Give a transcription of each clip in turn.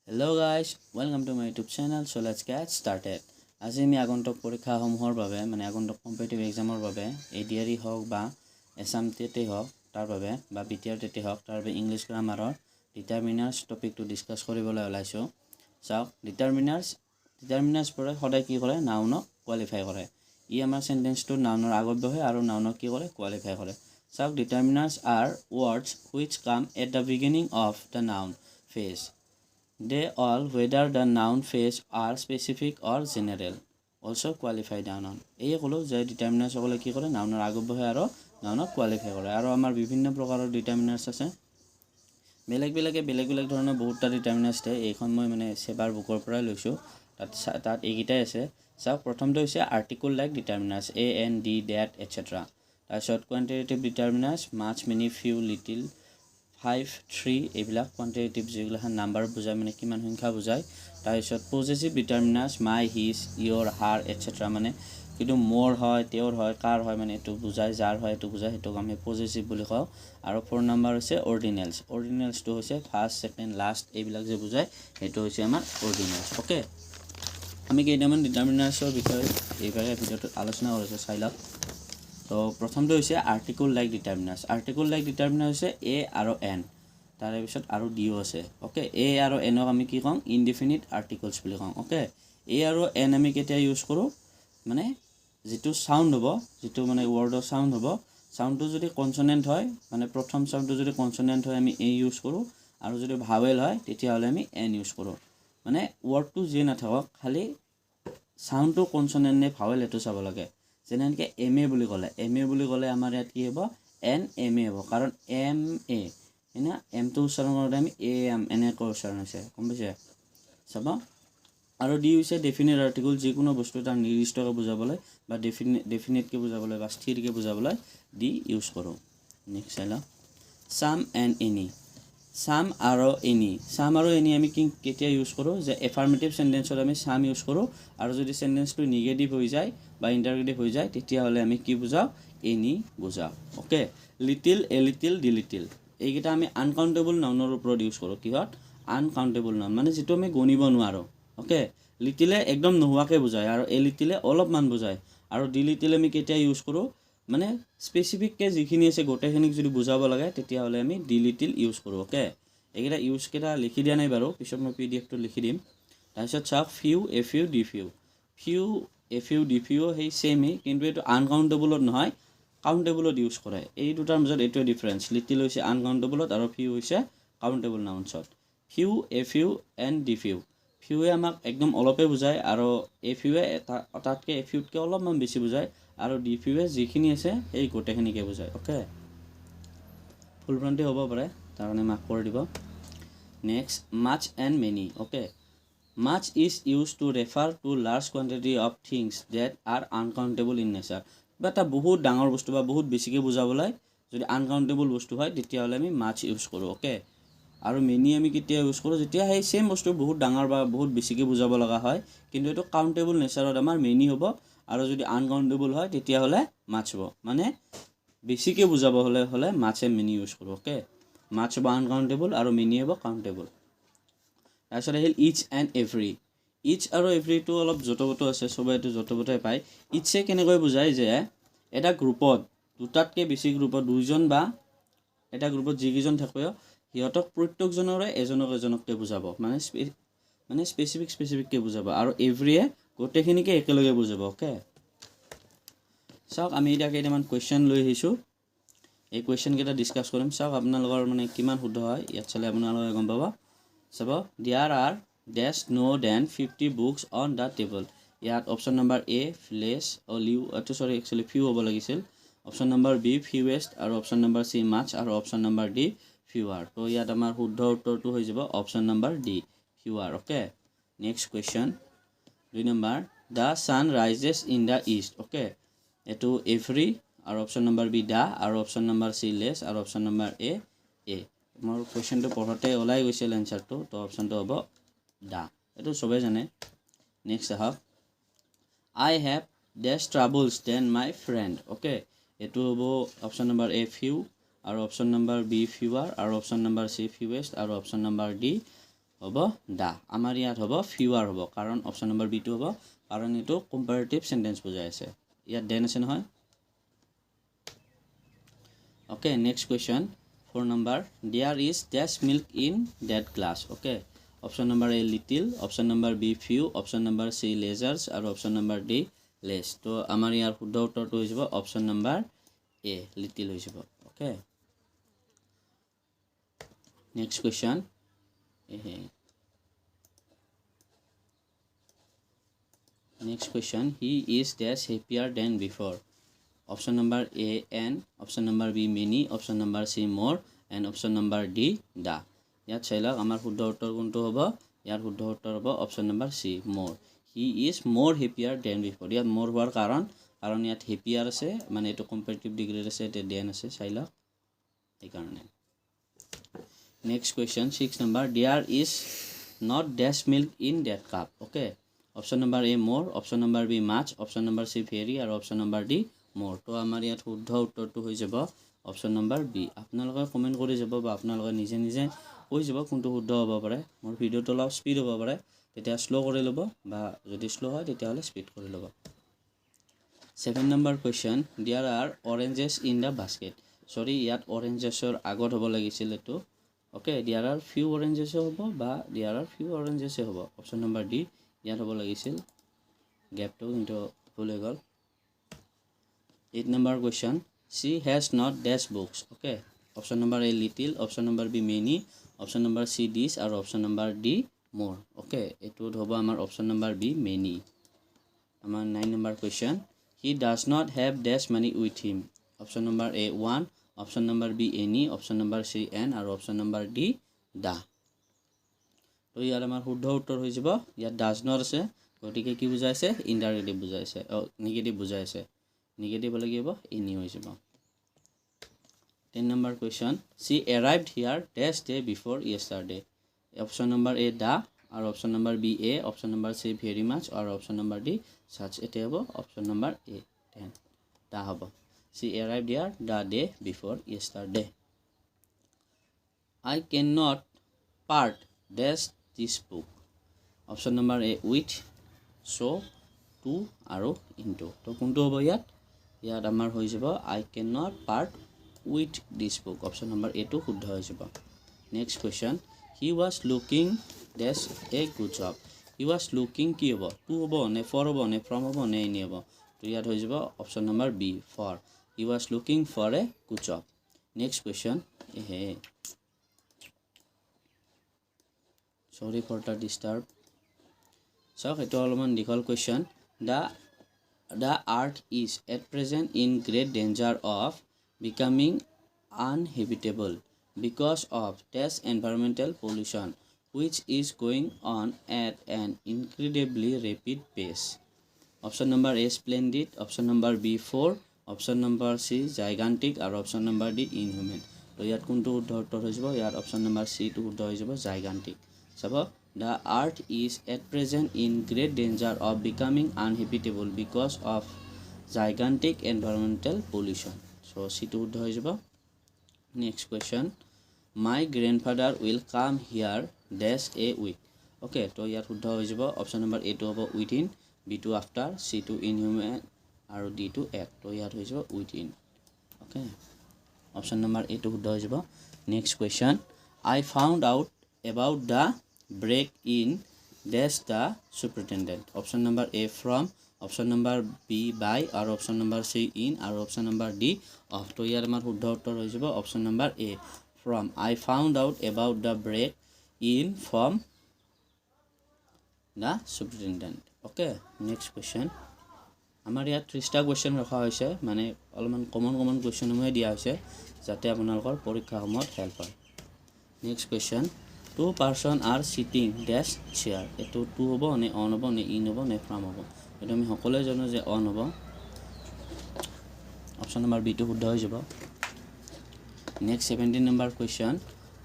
Hello guys, welcome to my YouTube channel. So let's get started. আজি আমি আগন্তুক পৰীক্ষাসমূহৰ বাবে মানে আগন্তুক কম্পিটিটিভ এক্সামৰ বাবে ADRE হওক বা এছাম টেটে হওক তাৰ বাবে বা বিটিআৰ টেটে হওক তাৰ বাবে ইংলিছ গ্ৰামাৰৰ ডিটাৰমিনাৰ্ছ টপিকটো ডিসকাস কৰিবলৈ ওলাইছো। চাওক ডিটাৰমিনাৰ্ছ পৰে সদায় কি কৰে নাউনক কোৱালিফাই কৰে। ই আমাৰ সেন্টেন্সটো নাউনৰ আগত বহে আৰু নাউনক কি কৰে কোৱালিফাই কৰে। চাওক determiners are words which come at the beginning of the noun phrase. They all, whether the noun phrase are specific or general, also qualify the noun. এই হলো যে ডিটারমিনার্স সকলে কি করে নাউনৰ আগত বহে আৰু নাউনক কোৱালিফাই কৰে। আৰু আমাৰ বিভিন্ন প্ৰকাৰৰ ডিটাৰমিনাৰ্স আছে। বেলেগ ধৰণৰ বহুতটা ডিটাৰমিনাৰ্স আছে। এইখন মই মানে সেবাৰ বুকৰ পৰা লৈছো। তাত এইকেইটাই আছে। চাওক প্ৰথমটো হৈছে article like determiners a and d that etc. তাৰপিছত quantitative determiners much many few little 5 3 এইবিলাক কোয়ান্টিটেটিভ যেগুলা নাম্বাৰ বুজায় মানে কিমান সংখ্যা বুজায়। তাৰপিছত possessive determiners my his your her etcetera মানে কিন্তু মোর হয় তেওর হয় কার হয় মানে এটো বুজায় যার হয় এটো বুজায় এটোক আমি পজেসিভ বুলি কওঁ। আৰু 4 নাম্বাৰ হৈছে অৰ্ডিনেলসটো হৈছে ফাৰ্স্ট সেকেন্ড লাস্ট এইবিলাক যে বুজায় এটো হৈছে আমাৰ অৰ্ডিনেলস। ওকে, আমি কেইটামান ডিটাৰমিনাৰ্সৰ বিষয়ে এইবাৰে ভিডিওটো আলোচনা কৰিছো চাই লওক। তো প্ৰথমটো হৈছে article like determiners. Article like determiner হৈছে এ আৰু এন, তাৰে পিছত আৰু ডিও আছে। ওকে, এ আৰু এনক আমি কি কওঁ ইনডিফিনিট আৰ্টিকলছ বুলি কওঁ। ওকে, এ আৰু এন আমি কেতিয়া ইউজ কৰোঁ মানে যেটো সাউন্ড হ'ব, যেটো মানে ওয়াৰ্ডৰ সাউন্ড হ'ব, সাউন্ডটো যদি কনসোনেন্ট হয় মানে প্ৰথম সাউন্ডটো যদি কনসোনেন্ট হয় আমি এ ইউজ কৰোঁ, আৰু যদি ভাৱেল হয় তেতিয়াহ'লে আমি এন ইউজ কৰোঁ। মানে ওয়াৰ্ডটো যে নাথাকক খালি সাউন্ডটো কনসোনেন্ট নে ভাৱেল এটো চাব লাগে। যেনেকৈ এম এ বুলি ক'লে আমাৰ ইয়াত কি হ'ব এন এম এ হ'ব, কাৰণ এম এ না এমটো উচ্চাৰণ কৰোঁতে আমি এ এম এনেকৈ উচ্চাৰণ হৈছে, গম পাইছে চাব। আৰু ডি হৈছে ডেফিনিট আৰ্টিকল, যিকোনো বস্তু এটা নিৰ্দিষ্টকৈ বুজাবলৈ বা ডেফিনিটকৈ বুজাবলৈ বা স্থিৰকৈ বুজাবলৈ ডি ইউজ কৰোঁ। নেক্সট চাই লওক সাম এণ্ড এনি। সাম আৰু এনি আমি কেতিয়া ইউজ কৰোঁ যে এফাৰ্মেটিভ সেন্টেন্সত আমি সাম ইউজ কৰোঁ, আৰু যদি সেন্টেন্সটো নিগেটিভ হৈ যায় বা ইন্টাৰগেটিভ হৈ যায় তেতিয়াহ'লে আমি কি বুজাওঁ এনি বুজাওঁ। Okay, little a little D little এইকেইটা আমি আনকাউণ্টেবল নাউনৰ ওপৰত ইউজ কৰোঁ। কিহত আনকাউণ্টেবল নাউন মানে যিটো আমি গণিব নোৱাৰোঁ। ওকে, লিটিলে একদম নোহোৱাকৈ বুজায় আৰু এ লিটিলে অলপমান বুজায়, আৰু ডি লিটিল আমি কেতিয়া ইউজ কৰোঁ মানে স্পেচিফিককৈ যিখিনি আছে গোটেইখিনিক যদি বুজাব লাগে তেতিয়াহ'লে আমি ডি লিটিল ইউজ কৰোঁ। ওকে, এইকেইটা ইউজকেইটা লিখি দিয়া নাই বাৰু, পিছত মই PDF-টো লিখি দিম। তাৰপিছত চাওক few a few D few. Few a few D few সেই সেমেই, কিন্তু এইটো আনকাউণ্টেবলত নহয় কাউণ্টেবলত ইউজ কৰে। এই দুটাৰ মাজত এইটোৱে ডিফাৰেঞ্চ। লিটিল হৈছে আনকাউণ্টেবলত আৰু ফিউ হৈছে কাউণ্টেবল নাউন্সত। Few a few and the few. ফিউৱে আমাক একদম অলপে বুজায়, আৰু এ ফিউৱে তাতকৈ এ ফিউতকৈ অলপমান বেছি বুজায়, আৰু ডি ফিউৱে যিখিনি আছে সেই গোটেইখিনিকে বুজায়। ওকে, ফুলভ্ৰান্তি হ'ব পাৰে তাৰ কাৰণে মাফ কৰি দিব। Next much and many. Okay, much is used to refer to large quantity of things that are uncountable in nature. বা এটা বহুত ডাঙৰ বস্তু বা বহুত বেছিকৈ বুজাবলৈ যদি আনকাউণ্টেবল বস্তু হয় তেতিয়াহ'লে আমি মাছ ইউজ কৰোঁ। ওকে, আৰু মেনি আমি কেতিয়া ইউজ কৰোঁ যেতিয়া সেই সেম বস্তু বহুত ডাঙৰ বা বহুত বেছিকৈ বুজাব লগা হয়, কিন্তু এইটো কাউণ্টেবল নেচাৰত আমাৰ মেনি হ'ব, আৰু যদি আনকাউণ্টেবল হয় তেতিয়াহ'লে মাছ হ'ব। মানে বেছিকৈ বুজাব হ'লে মাছে মেনি ইউজ কৰোঁ। ওকে, মাছ হ'ব আনকাউণ্টেবল আৰু মেনি হ'ব কাউণ্টেবল। তাৰপিছত আহিল ইচ এণ্ড এভৰি। ইচ আৰু এভৰিটো অলপ য'তবতো আছে, চবেই এইটো য'তবতে পায়। ইচে কেনেকৈ বুজায় যে এটা গ্ৰুপত দুটাতকৈ বেছি গ্ৰুপত দুইজন বা এটা গ্ৰুপত যিকেইজন থাকে সিহঁতক প্ৰত্যেকজনৰে এজনককৈ বুজাব, মানে স্পেচিফিককৈ বুজাব, আৰু এভৰিয়ে গোটেইখিনিকে একেলগে বুজাব। ওকে, চাওক আমি এতিয়া কেইটামান কুৱেশ্যন লৈ আহিছোঁ, এই কুৱেশ্যনকেইটা ডিছকাছ কৰিম। চাওক আপোনালোকৰ মানে কিমান শুদ্ধ হয় ইয়াত চালে আপোনালোকে গম পাব। চাব, there are dash no than 50 books on the table. ইয়াত অপশ্যন নম্বৰ এ লেছ একচুৱেলি ফিউ হ'ব লাগিছিল, অপশ্যন নম্বৰ বি ফিউৱেষ্ট, আৰু অপশ্যন নম্বৰ চি মাছ, আৰু অপশ্যন নম্বৰ ডি ফিউৱাৰ। তো ইয়াত আমাৰ শুদ্ধ উত্তৰটো হৈ যাব option number D fewer. Okay, next question 2 number the sun rises in the east. Okay, এইটো এভৰি, আৰু অপশ্যন নম্বৰ বি দ্য, আৰু অপশ্যন নম্বৰ চি লেছ, আৰু অপশ্যন নম্বৰ এ। মোৰ কুৱেশ্যনটো পঢ়োঁতে ওলাই গৈছিল এনচাৰটো, তো অপশ্যনটো হ'ব দা, এইটো চবেই জানে। নেক্সট আহক, I have dash troubles than my friend. Okay, এইটো হ'ব অপশ্যন নম্বৰ এ ফিউ, আৰু অপশ্যন নম্বৰ বি ফিউৱাৰ, আৰু অপশ্যন নম্বৰ চি ফিউৱেষ্ট, আৰু অপশ্যন নম্বৰ ডি হ'ব দা আমাৰ ইয়াত হ'ব ফিউৱাৰ হ'ব কাৰণ অপশ্যন নম্বৰ বি টো হ'ব কাৰণ এটো কম্পাৰেটিভ সেন্টেন্স বুজাই আছে ইয়াত দেন আছে নহয় okay next question 4 number there is dash milk in that glass okay option number A little option number B few option number C lasers আৰু option number D less তো আমাৰ ইয়াৰ শুদ্ধ উত্তৰটো হৈ যাব option number A little হৈ যাব okay next question next question he is dash happier than before option number A and option number B many option number C more and option number D da ইয়াত চাইলক আমাৰ শুদ্ধ উত্তৰ কোনটো হ'ব ইয়াৰ শুদ্ধ উত্তৰ হ'ব option number C more he is more happier than before ইয়াত more হোৱাৰ কাৰণ ইয়াত happier আছে মানে এটো কম্পাৰেটিভ ডিগ্ৰী আছে এতে দেন আছে চাইলক এই কাৰণে next question 6 number there is not dash milk in that cup okay option number A more option number B much option number C very আৰু option number D more তো আমাৰ ইয়াত শুদ্ধ উত্তৰটো হৈ যাব অপচন নম্বৰ বি আপোনালোকে comment কৰি যাব বা আপোনালোকে নিজে নিজে কৈ যাব কোনটো শুদ্ধ হ'ব পাৰে মোৰ ভিডিওটো অলপ স্পিড হ'ব পাৰে তেতিয়া স্লো কৰি ল'ব বা যদি স্লো হয় তেতিয়া হলে স্পিড কৰি ল'ব 7 number question there are oranges in the basket sorry ইয়াত orangesৰ আগত হ'ব লাগিছিল এটো okay there are few oranges হ'ব বা there are few oranges হ'ব অপচন নম্বৰ ডি ইয়াত হ'ব লাগিছিল গ্যাপটো কিন্তু ভুল হৈ গ'ল 8 number question she has not dash books okay option number A little option number B many option number C this আৰু option number D more okay এটো হ'ব আমাৰ option number B many আমাৰ 9 number question he does not have dash money with him option number A 1 option number B any option number C n আৰু option number D da তো ইয়াৰ আমাৰ শুদ্ধ উত্তৰ হৈ যাব ইয়াত does not আছে গতিকে কি বুজাইছে ইনডাইৰেক্টলি বুজাইছে নেগেটিভ বুজাইছে নেগেটিভ লাগিব এনি হৈ যাব 10 number question she arrived here dash day before yesterday option number A da আৰু option number B A option number C very much আৰু option number D such এতে হ'ব option number A 10 da হ'ব she arrived here the day before yesterday I cannot part dash this book option number A with so to আৰু into তো কোনটো হ'ব ইয়াত আমাৰ হৈ যাব I cannot part with this book option number A to শুদ্ধ হৈ যাব next question he was looking dash a good job he was looking কি হ'ব to হ'ব নে for হ'ব নে from হ'ব নে any হ'ব তো ইয়াত হৈ যাব option number B for he was looking for a good job next question sorry for the disturb so এটো অলপমান দীঘল question the earth is at present in great danger of becoming uninhabitable because of dash environmental pollution which is going on at an incredibly rapid pace option number A splendid option number B 4 option number C gigantic আৰু option number D inhuman তো ইয়াত কোনটো শুদ্ধ উত্তৰ হৈ যাব ইয়াত option number C টো শুদ্ধ হৈ যাব gigantic চাব the earth is at present in great danger of becoming uninhabitable because of gigantic environmental pollution so C টো শুদ্ধ হৈ যাব next question my grandfather will come here dash a week okay তো ইয়াত শুদ্ধ হৈ যাব option number A টো হ'ব within B টো after C টো inhuman আৰু D টো at তো ইয়াত হৈ যাব within okay option number A টো শুদ্ধ হৈ যাব next question I found out about the break in dash the superintendent option number A from option number B by আৰু option number C in আৰু option number D of তো ইয়াৰ আমাৰ শুদ্ধ উত্তৰ হৈ যাব option number A from I found out about the break in from the superintendent okay next question আমাৰ ইয়াত 30টা কোৱেশ্চন ৰখা হৈছে মানে অলপমান কমন কোৱেশ্চন সমূহ দিয়া হৈছে যাতে আপোনালোকৰ পৰীক্ষা সময়ত হেল্প হয় next question two person are sitting dash chair এটো টু হ'ব নে অন হ'ব নে ইন হ'ব নে ফ্ৰম হ'ব এটো আমি সকলোৱে জানো যে অন হ'ব অপচন নম্বৰ বি টো শুদ্ধ হৈ যাব next 17 number question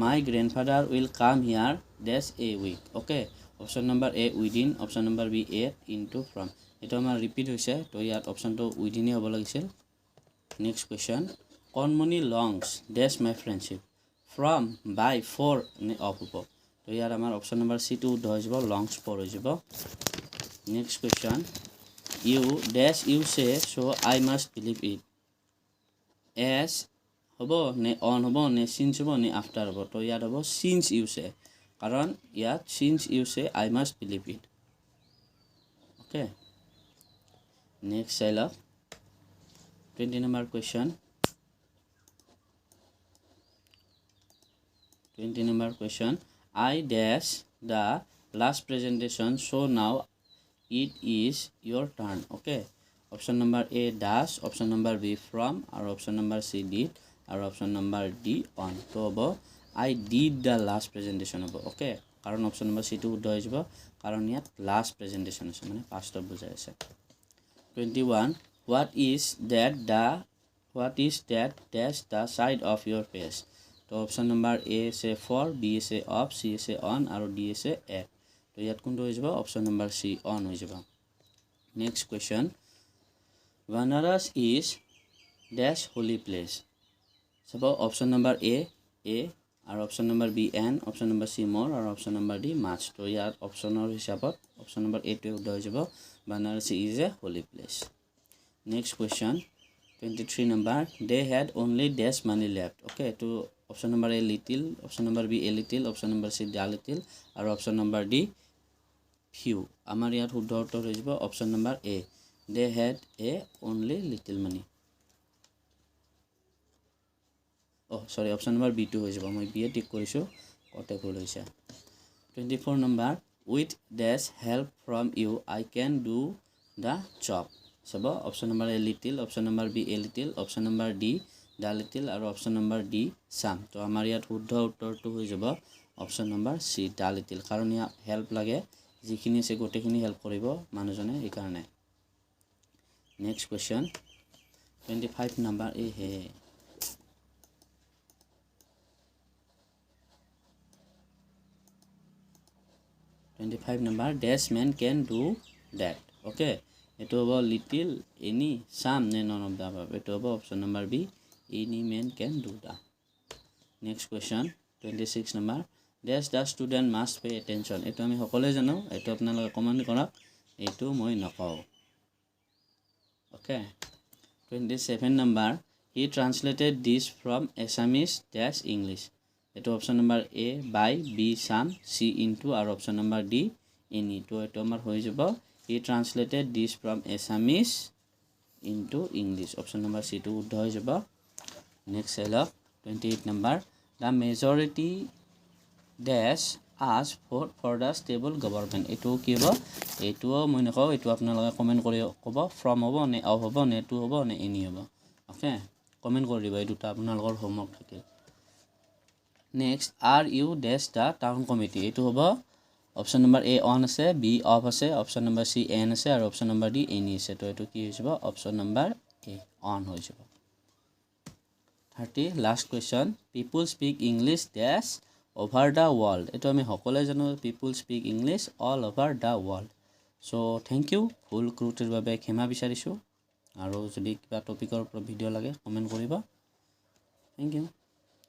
my grandfather will come here dash a week okay option number A within option number B at into from এটো আমাৰ ৰিপিট হৈছে তো ইয়াত অপচনটো উইদিন হ'ব লাগিছিল next question conmony longs dash my friendship from by for নে of হ'ব তো ইয়াৰ আমাৰ অপশ্যন নম্বৰ চি টো শুদ্ধ হৈ যাব লং স্পৰ হৈ যাব নেক্সট কুৱেশ্যন ইউ ডেছ ইউ সে চ' আই মাষ্ট বিলিভ ইট এছ হ'ব নে অন হ'ব নে চিন্স হ'ব নে আফটাৰ হ'ব তো ইয়াত হ'ব চিন্স ইউ সে কাৰণ ইয়াত since you say I must believe it okay next চাই লওক 20 number question 20 number question I dash the last presentation so now it is your turn okay option number A dash option number B from or option number C did or option number D on to hobo I did the last presentation hobo okay karon option number C to শুদ্ধ হৈ যাব কারণ ইয়াত last presentation আছে মানে past of বুজাই আছে 21 what is that dash the side of your face तो option number A say for B say off C say on और D से at तो ইয়াত কোনটো হৈ যাব option number C on হৈ যাব next question Banaras is dash holy place so option number A और option number B and option number C more और option number D much तो ইয়াত optionৰ হিচাপত option number A টো শুদ্ধ হৈ যাব Banaras is a holy place next question 23 number they had only dash money left okay to option number A little option number B a little option number C a little और option number D few আমাৰ ইয়াত শুদ্ধ উত্তৰ হৈ যাব option number A they had a only little money oh sorry option number B2 হৈ যাব মই B টিক কৰিছো কতে ভুল হৈছে 24 number with dash help from you I can do the job सब option number A little option number B a little option number D the little और option number D some तो আমাৰ ইয়াত শুদ্ধ উত্তৰটো হৈ যাব option number C the little কাৰণ ইয়া হেল্প লাগে যিখিনি আছে গোটেখিনি হেল্প কৰিব মানুহজনে এই কাৰণে নেক্সট কোৱেশ্চন 25 number A হে 25 number dash man can do that okay eto hobo little any some ne none of the above eto hobo option number B any man can do that next question 26 number dash the student must pay attention eto ami hokole jano eto apnaloke comment korak eto moi nakau okay 27 number he translated this from assamese dash english eto option number A by B some C into or option number D any to eto amar hoi jabo he translated this from assamese into english option number C to শুদ্ধ হৈ যাব next cell 28 number the majority dash ask for the stable government eto ki hobo eto moi nakau eto apnaloke comment kori kobo from hobo ne of hobo ne to hobo ne any hobo okay comment kori diba eto apnalokor homework thakil next are you dash the town committee eto hobo option number A on আছে B off আছে option number C n আছে আৰু option number D any আছে তো এটো কি হৈ যাব option number A on হৈ যাব 30 last question people speak english dash over the world এটো আমি সকলে জানো people speak english all over the world so thank you full ক্ৰুটিৰ বাবে ক্ষমা বিচাৰিছো আৰু যদি কিবা টপিকৰ ওপৰত ভিডিও লাগে কমেন্ট কৰিবা thank you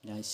guys